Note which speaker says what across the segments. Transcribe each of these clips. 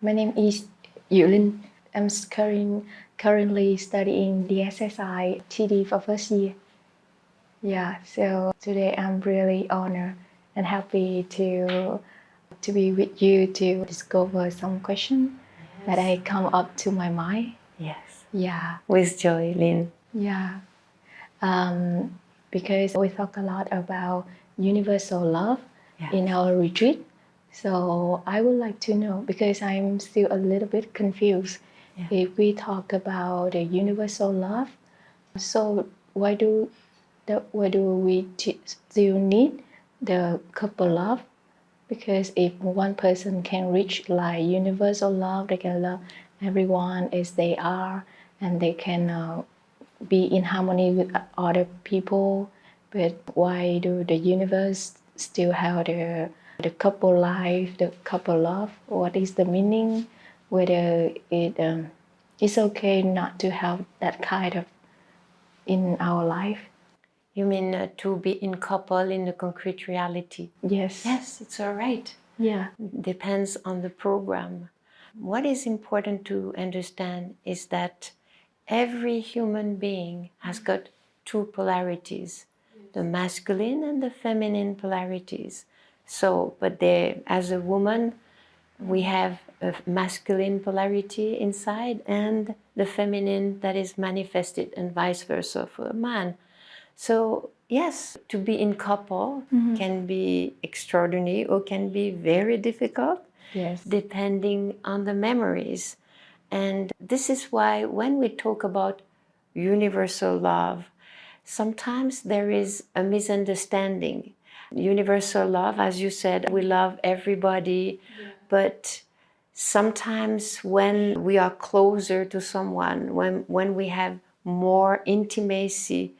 Speaker 1: My name is Yulin. I'm currently studying the SSI TD for first year. Yeah, so today I'm really honored and happy to be with you to discover some questions that I come up to my mind.
Speaker 2: Yes.
Speaker 1: Yeah.
Speaker 2: With joy, Lynn.
Speaker 1: Yeah. Because we talk a lot about universal love in our retreat. So I would like to know, because I'm still a little bit confused, if we talk about the universal love, so why do we still need the couple love? Because if one person can reach like universal love, they can love everyone as they are, and they can be in harmony with other people. But why do the universe still have the couple life, the couple love? What is the meaning? Whether it's okay not to have that kind of in our life?
Speaker 2: You mean to be in couple in the concrete reality?
Speaker 1: Yes.
Speaker 2: Yes, it's all right.
Speaker 1: Yeah.
Speaker 2: Depends on the program. What is important to understand is that every human being has got two polarities, the masculine and the feminine polarities. So, but as a woman, we have a masculine polarity inside and the feminine that is manifested, and vice versa for a man. So yes, to be in couple can be extraordinary or can be very difficult, depending on the memories. And this is why when we talk about universal love, sometimes there is a misunderstanding. Universal love, as you said, we love everybody, but sometimes when we are closer to someone, when we have more intimacy,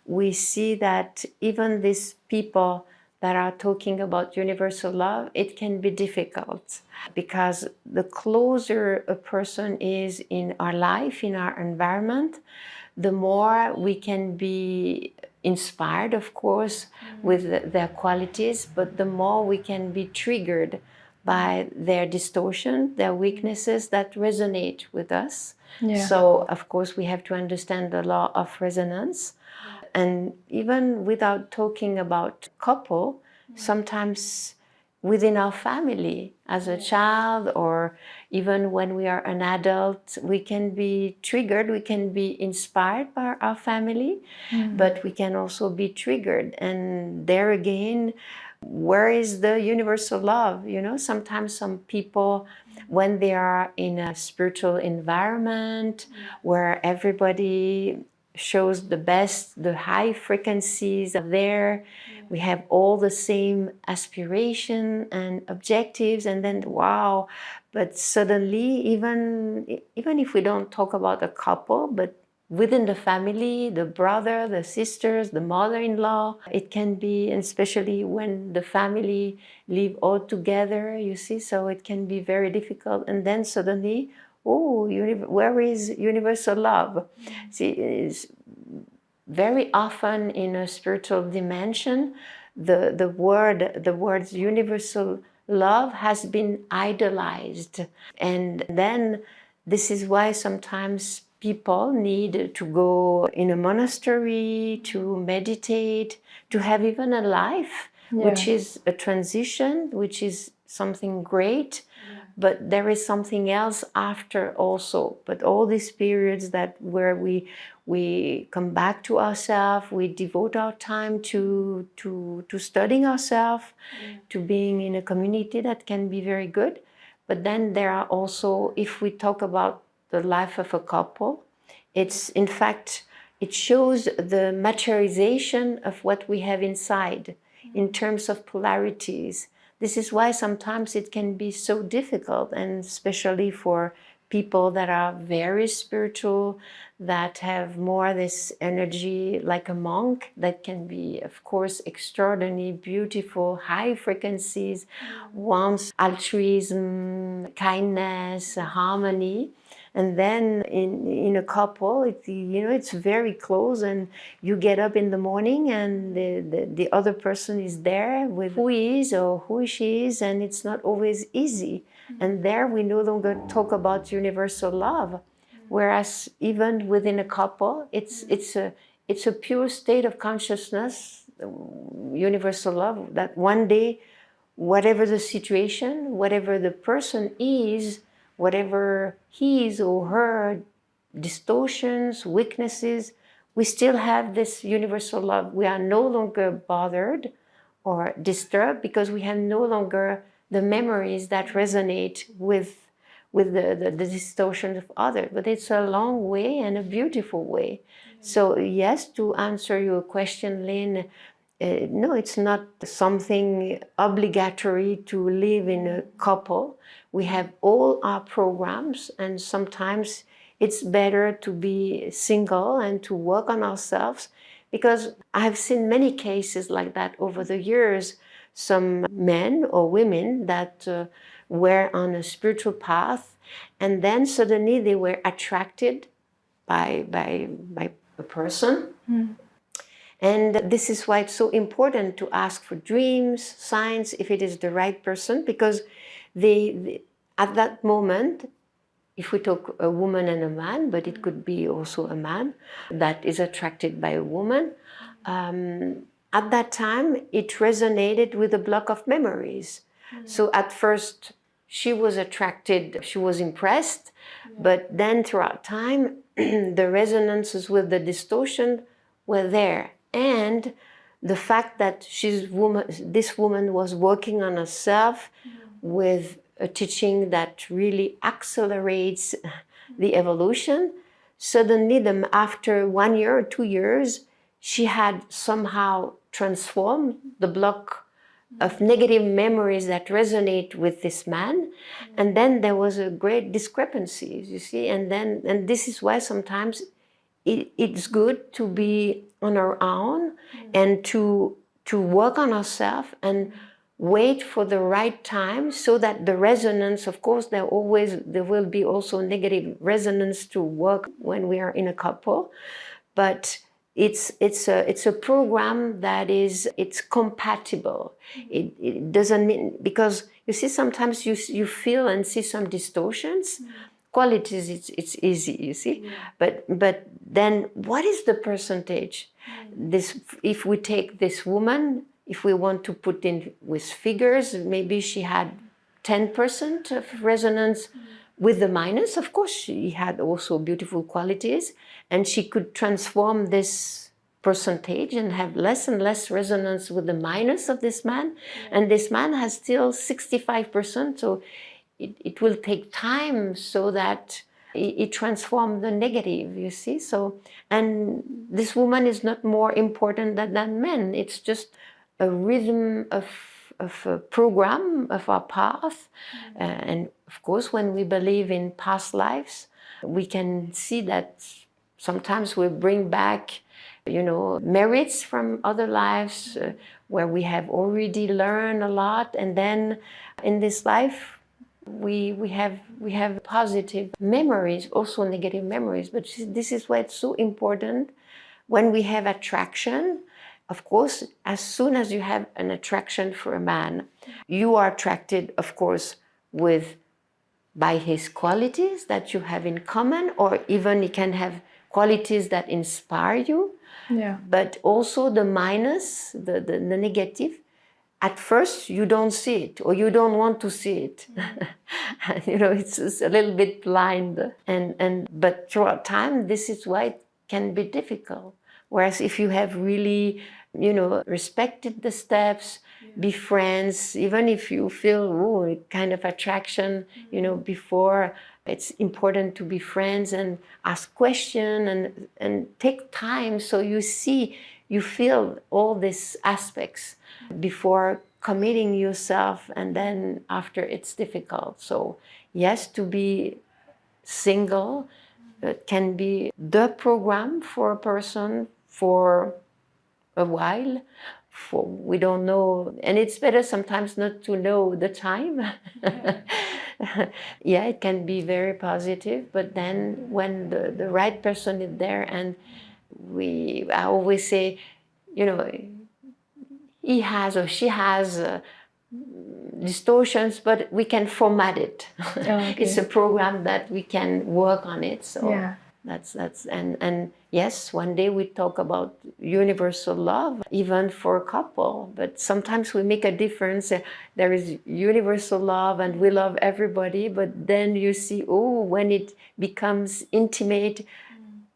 Speaker 2: we see that even these people that are talking about universal love, it can be difficult, because the closer a person is in our life, in our environment, the more we can be inspired, of course, with their qualities, but the more we can be triggered by their distortion, their weaknesses that resonate with us. So, of course, we have to understand the law of resonance. And even without talking about couple, sometimes within our family, as a child, or even when we are an adult, we can be triggered, we can be inspired by our family, but we can also be triggered. And there again, where is the universal love? You know, sometimes some people, when they are in a spiritual environment where everybody shows the best, the high frequencies are there, we have all the same aspiration and objectives, and then wow, but suddenly, even if we don't talk about a couple, but within the family, the brother, the sisters, the mother-in-law, it can be, and especially when the family live all together, you see, so it can be very difficult. And then suddenly, oh, where is universal love? See, it's very often in a spiritual dimension, the words universal love has been idolized. And then this is why sometimes people need to go in a monastery to meditate, to have even a life, which is a transition, which is something great. But there is something else after also. But all these periods where we come back to ourselves, we devote our time to studying ourselves, to being in a community, that can be very good. But then there are also, if we talk about the life of a couple, it's in fact, it shows the materialization of what we have inside in terms of polarities. This is why sometimes it can be so difficult, and especially for people that are very spiritual, that have more this energy like a monk, that can be, of course, extraordinarily beautiful, high frequencies, warmth, altruism, kindness, harmony. And then in a couple, it's very close, and you get up in the morning and the other person is there with who he is or who she is, and it's not always easy. And there we no longer talk about universal love, whereas even within a couple, it's a pure state of consciousness, universal love, that one day, whatever the situation, whatever the person is, whatever his or her distortions, weaknesses, we still have this universal love. We are no longer bothered or disturbed because we have no longer the memories that resonate with the distortions of others. But it's a long way and a beautiful way. So yes, to answer your question, Lynn, no, it's not something obligatory to live in a couple. We have all our programs, and sometimes it's better to be single and to work on ourselves, because I've seen many cases like that over the years. Some men or women that were on a spiritual path, and then suddenly they were attracted by a person. And this is why it's so important to ask for dreams, signs, if it is the right person, because at that moment, if we talk a woman and a man, but it could be also a man that is attracted by a woman, at that time, it resonated with a block of memories. So at first, she was attracted, she was impressed, but then throughout time, the resonances with the distortion were there. And the fact that this woman was working on herself with a teaching that really accelerates the evolution, suddenly after 1 year or 2 years, she had somehow transformed the block of negative memories that resonate with this man. And then there was a great discrepancy, you see, and this is why sometimes it's good to be on our own and to work on ourselves and wait for the right time, so that the resonance, of course, there will be also negative resonance to work when we are in a couple, but it's a program that it's compatible. It doesn't mean, because you see sometimes you feel and see some distortions. Qualities, it's easy, you see, but then what is the percentage? If we take this woman, if we want to put in with figures, maybe she had 10% of resonance with the minus. Of course, she had also beautiful qualities, and she could transform this percentage and have less and less resonance with the minus of this man. And this man has still 65%. So it will take time so that it transforms the negative, you see. So, and this woman is not more important than men. It's just a rhythm of a program of our path. And of course, when we believe in past lives, we can see that sometimes we bring back, merits from other lives where we have already learned a lot. And then in this life, we have positive memories, also negative memories. But this is why it's so important when we have attraction. Of course, as soon as you have an attraction for a man, you are attracted, of course, by his qualities that you have in common, or even he can have qualities that inspire you.
Speaker 1: Yeah.
Speaker 2: But also the minus, the negative. At first, you don't see it, or you don't want to see it. It's a little bit blind. But throughout time, this is why it can be difficult. Whereas if you have really, respected the steps, be friends, even if you feel kind of attraction, before, it's important to be friends and ask questions and take time so you feel all these aspects before committing yourself, and then after it's difficult. So yes, to be single can be the program for a person for a while. We don't know, and it's better sometimes not to know the time. Yeah, it can be very positive, but then when the right person is there, and I always say, he has or she has distortions, but we can format it.
Speaker 1: Okay.
Speaker 2: It's a program that we can work on it. So
Speaker 1: Yeah.
Speaker 2: that's and yes, one day we talk about universal love, even for a couple. But sometimes we make a difference. There is universal love, and we love everybody. But then you see, oh, when it becomes intimate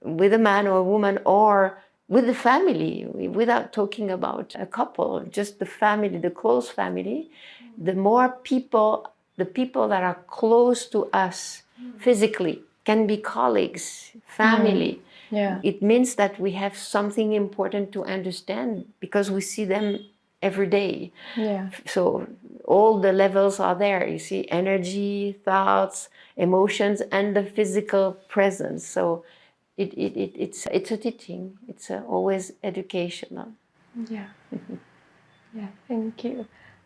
Speaker 2: with a man or a woman, or with the family, without talking about a couple, just the family, the close family, the more people, the people that are close to us physically, can be colleagues, family.
Speaker 1: Yeah.
Speaker 2: It means that we have something important to understand because we see them every day.
Speaker 1: Yeah.
Speaker 2: So all the levels are there. You see energy, thoughts, emotions, and the physical presence. So it's a teaching. It's always educational.
Speaker 1: Yeah. Yeah. Thank you.